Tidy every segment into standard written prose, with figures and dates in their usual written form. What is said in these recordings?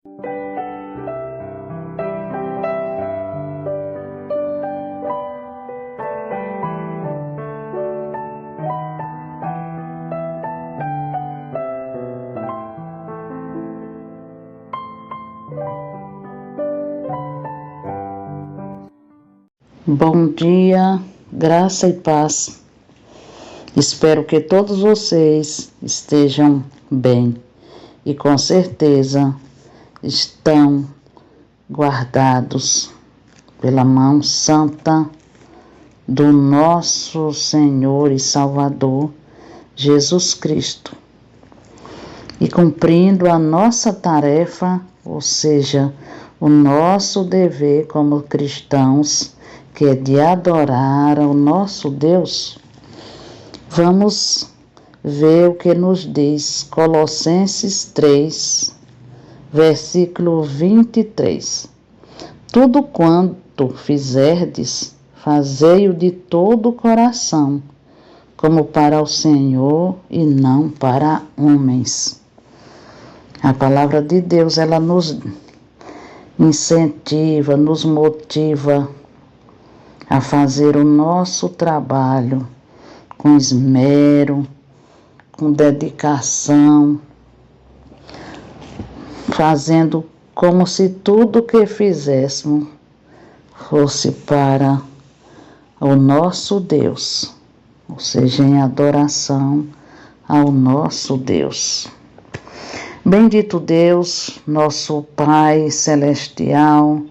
Bom dia, graça e paz. Espero que todos vocês estejam bem e com certeza estão guardados pela mão santa do nosso Senhor e Salvador Jesus Cristo e cumprindo a nossa tarefa, ou seja, o nosso dever como cristãos, que é de adorar ao nosso Deus. Vamos ver o que nos diz Colossenses 3, versículo 23. Tudo quanto fizerdes, fazei-o de todo o coração, como para o Senhor e não para homens. A palavra de Deus, ela nos incentiva, nos motiva a fazer o nosso trabalho com esmero, com dedicação, fazendo como se tudo que fizéssemos fosse para o nosso Deus, ou seja, em adoração ao nosso Deus. Bendito Deus, nosso Pai celestial,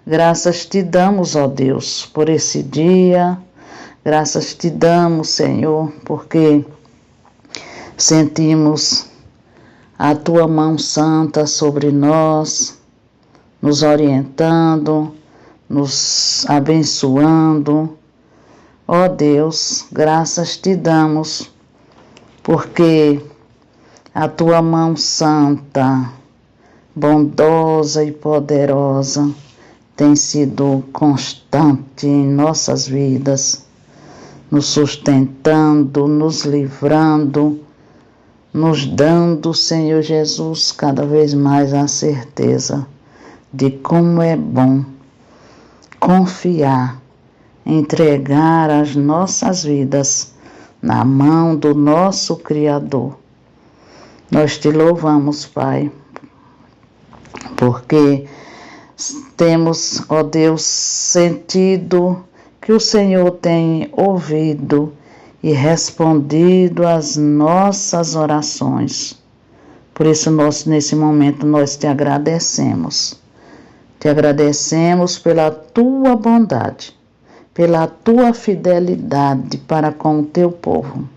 graças te damos, ó Deus, por esse dia. Graças te damos, Senhor, porque sentimos a tua mão santa sobre nós, nos orientando, nos abençoando. Ó Deus, graças te damos, porque a tua mão santa, bondosa e poderosa, tem sido constante em nossas vidas, nos sustentando, nos livrando, nos dando, Senhor Jesus, cada vez mais a certeza de como é bom confiar, entregar as nossas vidas na mão do nosso Criador. Nós te louvamos, Pai, porque temos, ó Deus, sentido que o Senhor tem ouvido e respondido às nossas orações. Por isso, nesse momento, nós te agradecemos. Te agradecemos pela tua bondade, pela tua fidelidade para com o teu povo.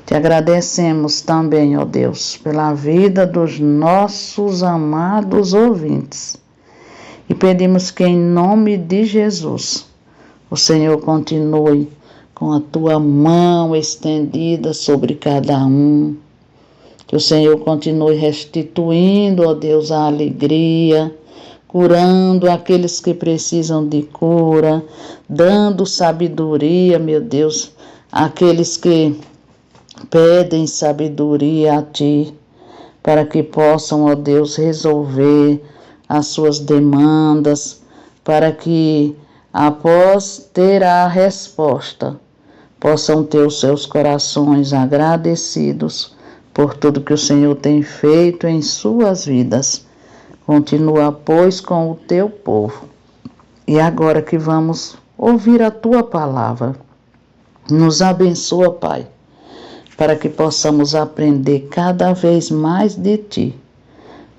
Te agradecemos também, ó Deus, pela vida dos nossos amados ouvintes. E pedimos que, em nome de Jesus, o Senhor continue com a tua mão estendida sobre cada um. Que o Senhor continue restituindo, ó Deus, a alegria, curando aqueles que precisam de cura, dando sabedoria, meu Deus, àqueles que pedem sabedoria a Ti, para que possam, ó Deus, resolver as suas demandas, para que, após ter a resposta, possam ter os seus corações agradecidos por tudo que o Senhor tem feito em suas vidas. Continua, pois, com o teu povo. E agora que vamos ouvir a tua palavra, nos abençoa, Pai, para que possamos aprender cada vez mais de Ti,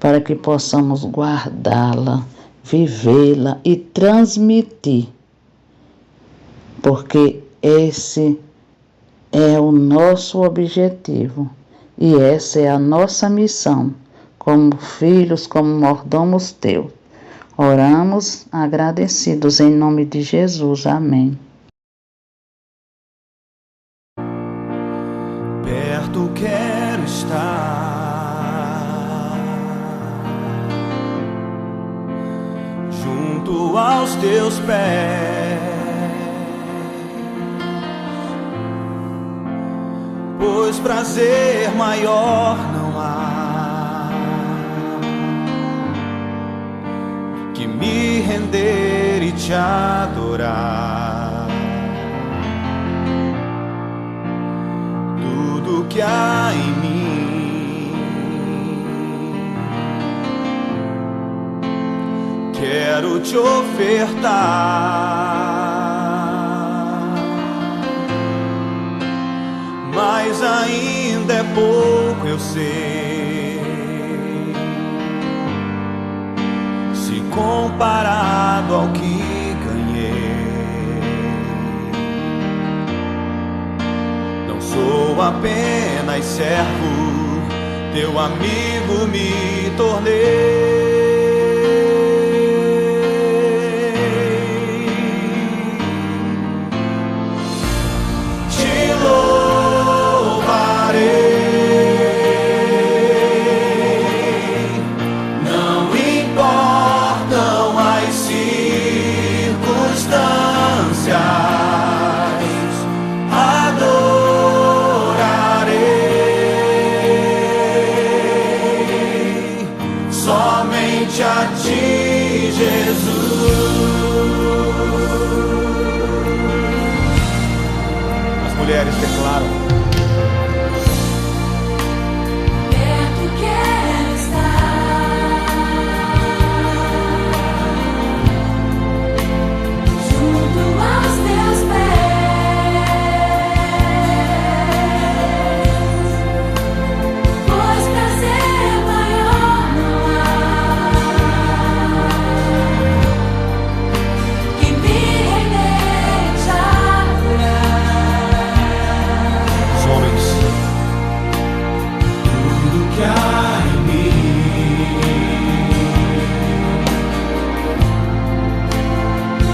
para que possamos guardá-la, vivê-la e transmitir, porque esse é o nosso objetivo e essa é a nossa missão, como filhos, como mordomos teus. Oramos agradecidos em nome de Jesus. Amém. Perto quero estar, junto aos teus pés, pois prazer maior não há render e te adorar. Tudo que há em mim quero te ofertar, mas ainda é pouco, eu sei, se comparado ao que ganhei. Não sou apenas servo, teu amigo me tornei. Somente a ti, Jesus. As mulheres declaram: perto quero estar, junto aos teus pés, pois prazer maior não há que me render e te adorar. os homens, tudo que há em mim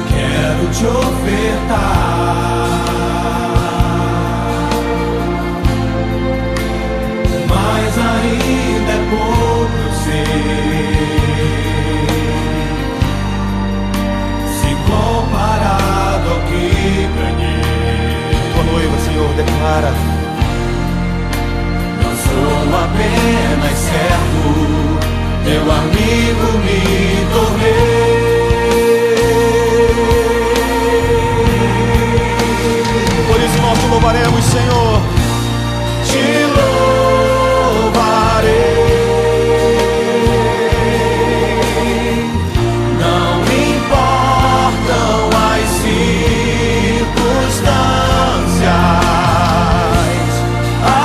quero te ofertar, mas ainda é pouco, eu sei, se comparado ao que ganhei. Tua noiva, Senhor, declara: não sou apenas servo, teu amigo me tornei. Por isso nós te louvaremos, Senhor. Te louvarei. Não importam as circunstâncias,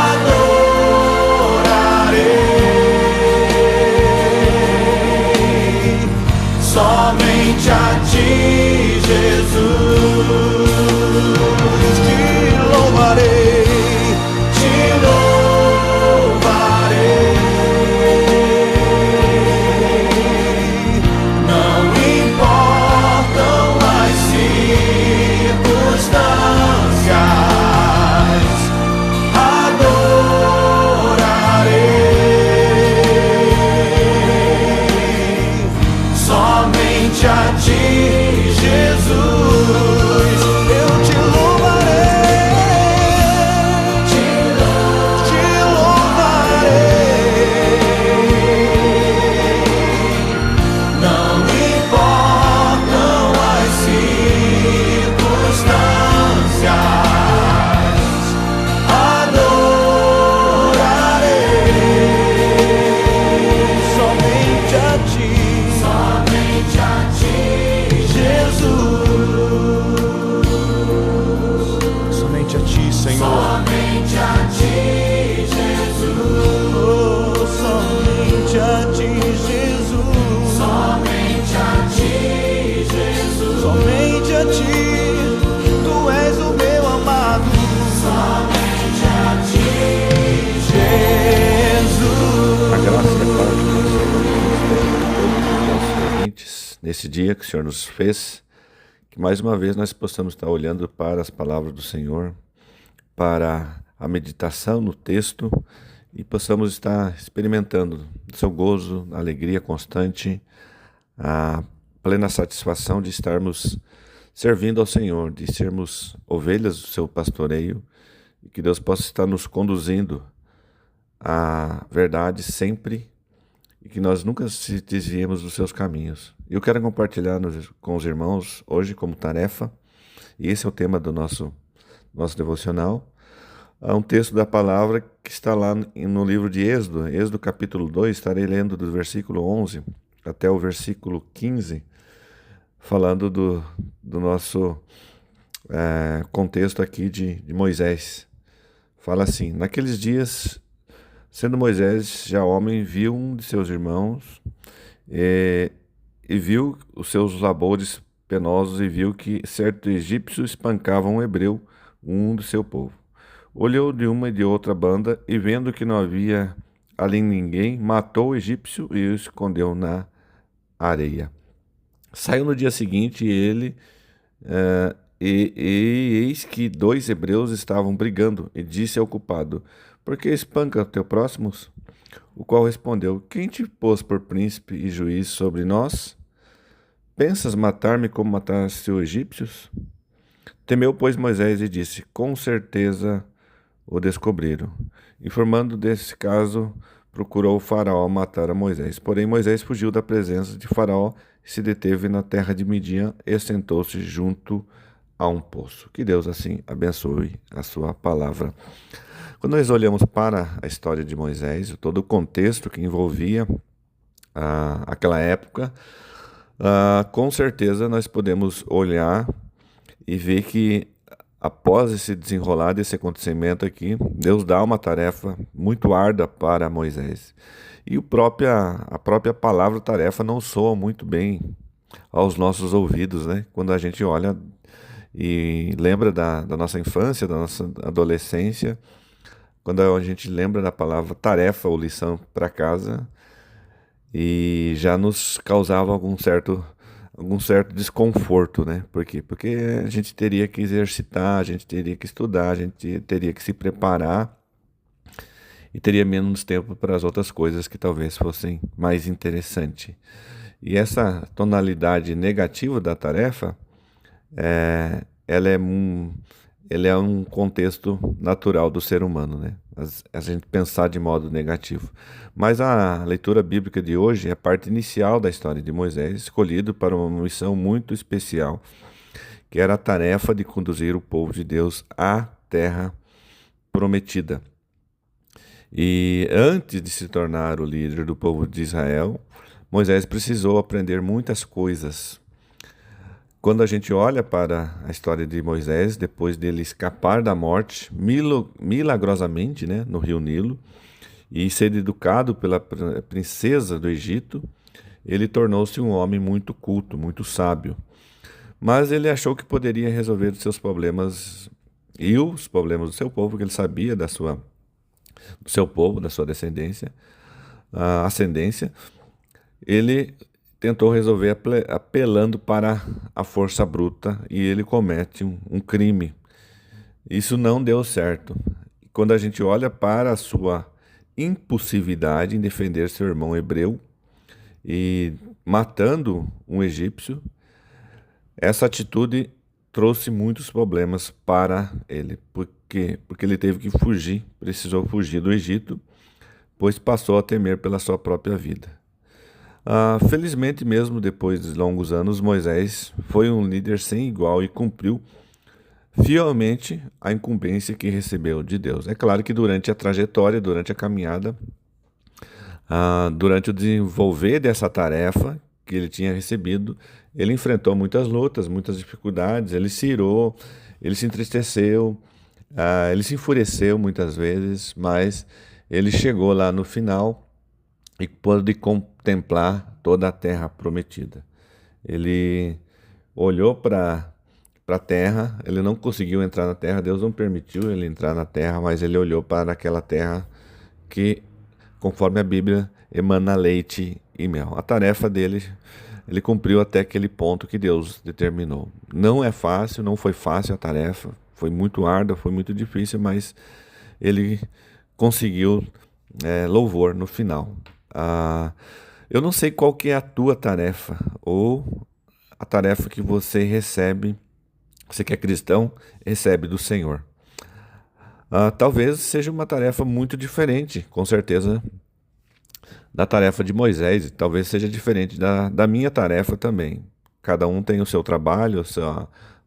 adorarei somente a ti, Jesus. Te louvarei, te louvarei. Não importam as circunstâncias, adorarei somente a ti, Jesus. Eu te louvarei, te louvarei. Não importam as circunstâncias, adorarei somente a ti, Jesus. Somente a ti, Senhor. Somente a ti, Jesus. Oh, somente a ti, Jesus. Somente a ti, Jesus. Somente a ti, tu és o meu amado. Somente a ti, Jesus. A graça e a paz do Senhor todos os nossos ouvintes nesse dia que o Senhor nos fez, que mais uma vez nós possamos estar olhando para as palavras do Senhor, para a meditação no texto e possamos estar experimentando o seu gozo, a alegria constante, a plena satisfação de estarmos servindo ao Senhor, de sermos ovelhas do seu pastoreio e que Deus possa estar nos conduzindo à verdade sempre e que nós nunca se desviemos dos seus caminhos. Eu quero compartilhar com os irmãos hoje como tarefa, e esse é o tema do nosso devocional, um texto da palavra que está lá no livro de Êxodo capítulo 2, estarei lendo do versículo 11 até o versículo 15, falando do nosso contexto aqui de Moisés. Fala assim: naqueles dias, sendo Moisés já homem, viu um de seus irmãos e viu os seus labores penosos e viu que certo egípcio espancava um hebreu, um do seu povo. Olhou de uma e de outra banda e vendo que não havia ali ninguém, matou o egípcio e o escondeu na areia. Saiu no dia seguinte ele e eis que 2 hebreus estavam brigando, e disse ao culpado: por que espanca teu próximo? O qual respondeu: quem te pôs por príncipe e juiz sobre nós? Pensas matar-me como mataste os egípcios? Temeu, pois, Moisés e disse: com certeza o descobriram. Informando desse caso, procurou o faraó matar a Moisés. Porém, Moisés fugiu da presença de faraó, se deteve na terra de Midian e sentou-se junto a um poço. Que Deus assim abençoe a sua palavra. Quando nós olhamos para a história de Moisés, todo o contexto que envolvia aquela época, com certeza nós podemos olhar e ver que após esse desenrolar desse acontecimento aqui, Deus dá uma tarefa muito árdua para Moisés. E a própria palavra tarefa não soa muito bem aos nossos ouvidos, né? Quando a gente olha e lembra da nossa infância, da nossa adolescência, quando a gente lembra da palavra tarefa ou lição para casa, e já nos causava algum certo desconforto, né? Por quê? Porque a gente teria que exercitar, a gente teria que estudar, a gente teria que se preparar e teria menos tempo para as outras coisas que talvez fossem mais interessantes. E essa tonalidade negativa da tarefa, ela é um contexto natural do ser humano, né? A gente pensar de modo negativo. Mas a leitura bíblica de hoje é a parte inicial da história de Moisés, escolhido para uma missão muito especial, que era a tarefa de conduzir o povo de Deus à terra prometida. E antes de se tornar o líder do povo de Israel, Moisés precisou aprender muitas coisas. Quando a gente olha para a história de Moisés, depois dele escapar da morte, milagrosamente, né, no rio Nilo, e ser educado pela princesa do Egito, ele tornou-se um homem muito culto, muito sábio. Mas ele achou que poderia resolver os seus problemas e os problemas do seu povo, que ele sabia do seu povo, da sua ascendência. Ele tentou resolver apelando para a força bruta e ele comete um crime. Isso não deu certo. Quando a gente olha para a sua impulsividade em defender seu irmão hebreu e matando um egípcio, essa atitude trouxe muitos problemas para ele. Porque ele teve que fugir, precisou fugir do Egito, pois passou a temer pela sua própria vida. Felizmente, mesmo depois de longos anos, Moisés foi um líder sem igual e cumpriu fielmente a incumbência que recebeu de Deus. É claro que durante a trajetória, durante a caminhada, durante o desenvolver dessa tarefa que ele tinha recebido, ele enfrentou muitas lutas, muitas dificuldades, ele se irou, ele se entristeceu, ele se enfureceu muitas vezes, mas ele chegou lá no final e pôde contemplar toda a terra prometida. Ele olhou para a terra, ele não conseguiu entrar na terra, Deus não permitiu ele entrar na terra, mas ele olhou para aquela terra que, conforme a Bíblia, emana leite e mel. A tarefa dele, ele cumpriu até aquele ponto que Deus determinou. Não é fácil, não foi fácil a tarefa, foi muito árdua, foi muito difícil, mas ele conseguiu louvor no final. Eu não sei qual que é a tua tarefa ou a tarefa que você recebe, você que é cristão, recebe do Senhor. Talvez seja uma tarefa muito diferente, com certeza da tarefa de Moisés, talvez seja diferente da minha tarefa também. Cada um tem o seu trabalho,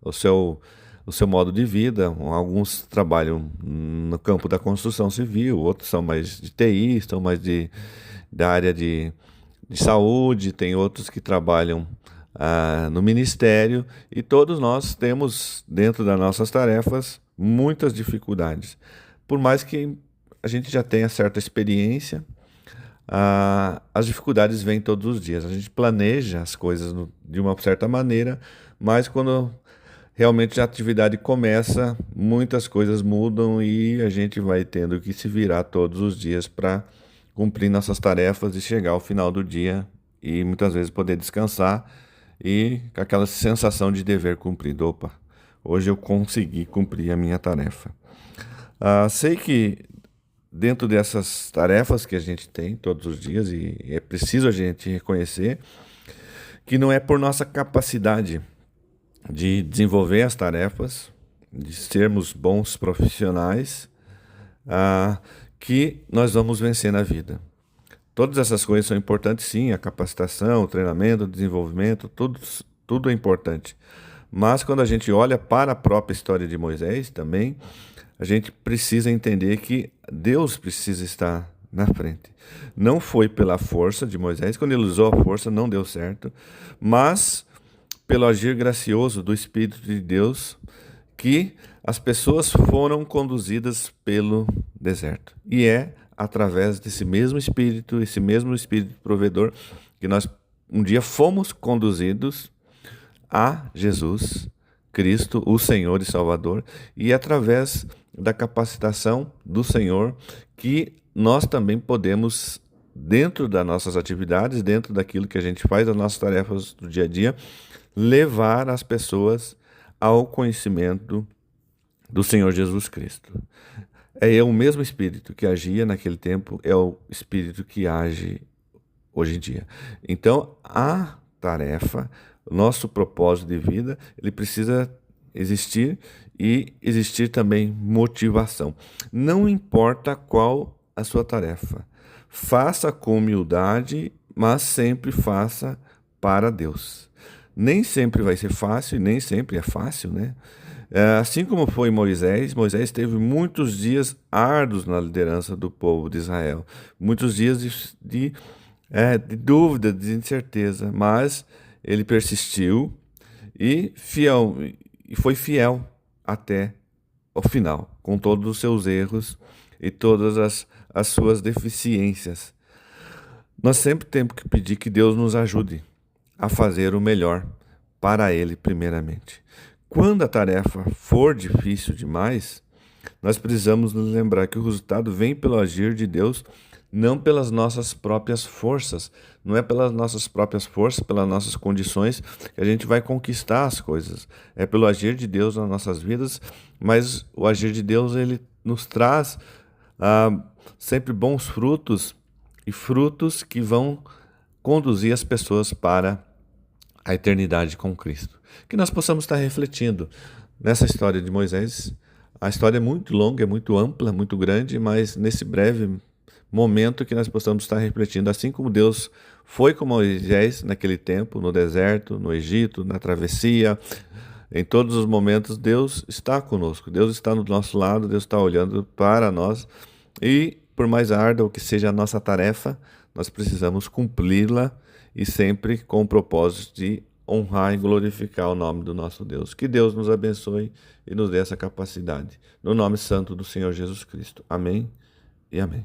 o seu modo de vida. Alguns trabalham no campo da construção civil, outros são mais de TI, são mais da área de saúde, tem outros que trabalham no ministério, e todos nós temos, dentro das nossas tarefas, muitas dificuldades. Por mais que a gente já tenha certa experiência, as dificuldades vêm todos os dias. A gente planeja as coisas de uma certa maneira, mas quando realmente a atividade começa, muitas coisas mudam e a gente vai tendo que se virar todos os dias para cumprir nossas tarefas e chegar ao final do dia e muitas vezes poder descansar e com aquela sensação de dever cumprido. Opa, hoje eu consegui cumprir a minha tarefa. Sei que dentro dessas tarefas que a gente tem todos os dias, e é preciso a gente reconhecer que não é por nossa capacidade de desenvolver as tarefas, de sermos bons profissionais, que nós vamos vencer na vida. Todas essas coisas são importantes, sim, a capacitação, o treinamento, o desenvolvimento, tudo é importante. Mas quando a gente olha para a própria história de Moisés também, a gente precisa entender que Deus precisa estar na frente. Não foi pela força de Moisés, quando ele usou a força não deu certo, mas pelo agir gracioso do Espírito de Deus, que as pessoas foram conduzidas pelo deserto. E é através desse mesmo Espírito, esse mesmo Espírito provedor, que nós um dia fomos conduzidos a Jesus Cristo, o Senhor e Salvador, e através da capacitação do Senhor que nós também podemos, dentro das nossas atividades, dentro daquilo que a gente faz, das nossas tarefas do dia a dia, levar as pessoas ao conhecimento do Senhor Jesus Cristo. É o mesmo Espírito que agia naquele tempo, é o Espírito que age hoje em dia. Então, a tarefa, o nosso propósito de vida, ele precisa existir e existir também motivação. Não importa qual a sua tarefa, faça com humildade, mas sempre faça para Deus. Nem sempre vai ser fácil, nem sempre é fácil, né? Assim como foi Moisés teve muitos dias árduos na liderança do povo de Israel, muitos dias de dúvida, de incerteza, mas ele persistiu e foi fiel até o final, com todos os seus erros e todas as suas deficiências. Nós sempre temos que pedir que Deus nos ajude a fazer o melhor para Ele primeiramente. Quando a tarefa for difícil demais, nós precisamos nos lembrar que o resultado vem pelo agir de Deus, não pelas nossas próprias forças. Não é pelas nossas próprias forças, pelas nossas condições que a gente vai conquistar as coisas. É pelo agir de Deus nas nossas vidas, mas o agir de Deus ele nos traz sempre bons frutos e frutos que vão conduzir as pessoas para a eternidade com Cristo. Que nós possamos estar refletindo nessa história de Moisés. A história é muito longa, é muito ampla, muito grande, mas nesse breve momento que nós possamos estar refletindo, assim como Deus foi com Moisés naquele tempo, no deserto, no Egito, na travessia, em todos os momentos Deus está conosco, Deus está do nosso lado, Deus está olhando para nós e por mais árdua que seja a nossa tarefa, nós precisamos cumpri-la e sempre com o propósito de honrar e glorificar o nome do nosso Deus. Que Deus nos abençoe e nos dê essa capacidade. No nome santo do Senhor Jesus Cristo. Amém e amém.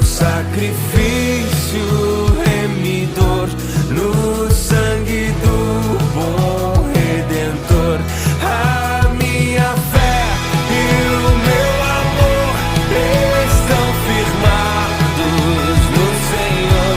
Sacrifício remidor no sangue do bom Redentor. A minha fé e o meu amor estão firmados no Senhor.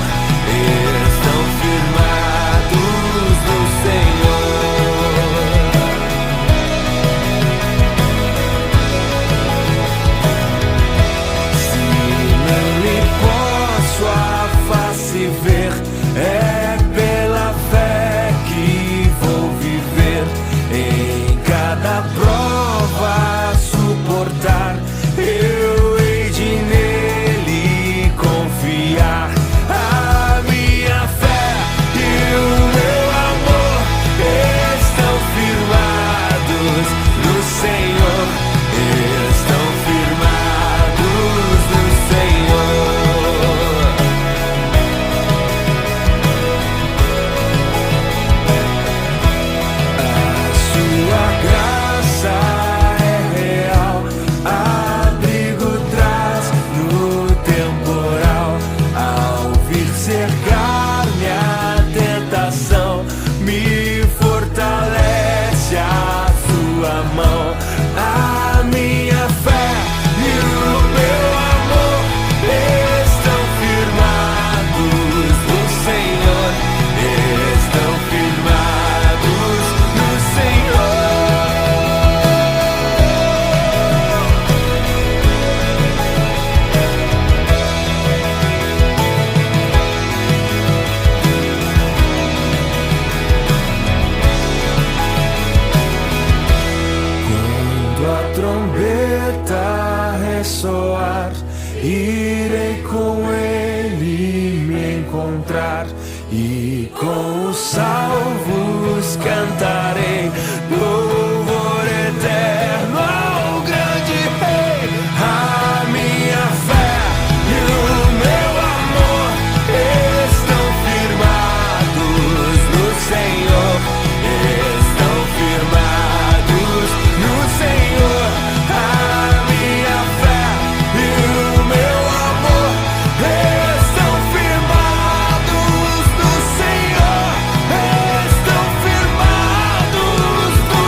salvos cantarei louvor eterno ao grande Rei. A minha fé e o meu amor estão firmados no Senhor, estão firmados no Senhor. A minha fé e o meu amor estão firmados no Senhor, estão firmados no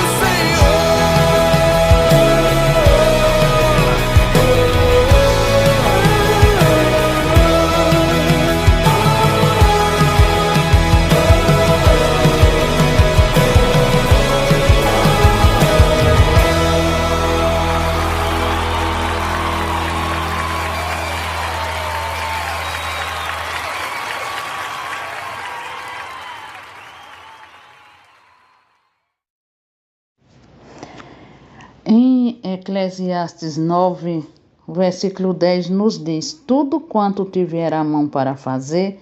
Em Eclesiastes 9, versículo 10 nos diz: tudo quanto tiver a mão para fazer,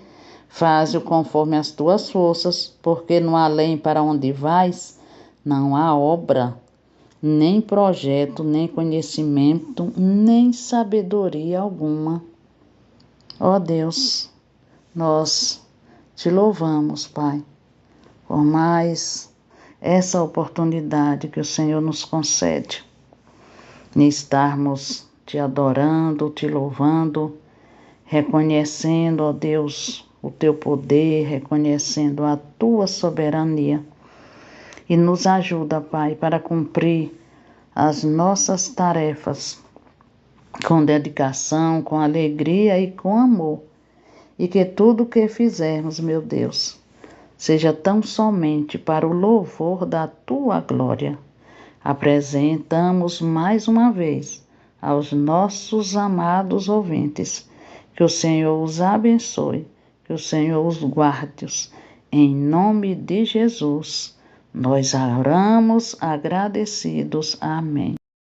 faze-o conforme as tuas forças, porque no além para onde vais, não há obra, nem projeto, nem conhecimento, nem sabedoria alguma. Ó Deus, nós te louvamos, Pai, por mais essa oportunidade que o Senhor nos concede de estarmos te adorando, te louvando, reconhecendo, ó Deus, o teu poder, reconhecendo a tua soberania. E nos ajuda, Pai, para cumprir as nossas tarefas com dedicação, com alegria e com amor. E que tudo o que fizermos, meu Deus, seja tão somente para o louvor da tua glória. Apresentamos mais uma vez aos nossos amados ouvintes, que o Senhor os abençoe, que o Senhor os guarde. Em nome de Jesus, nós oramos agradecidos. Amém.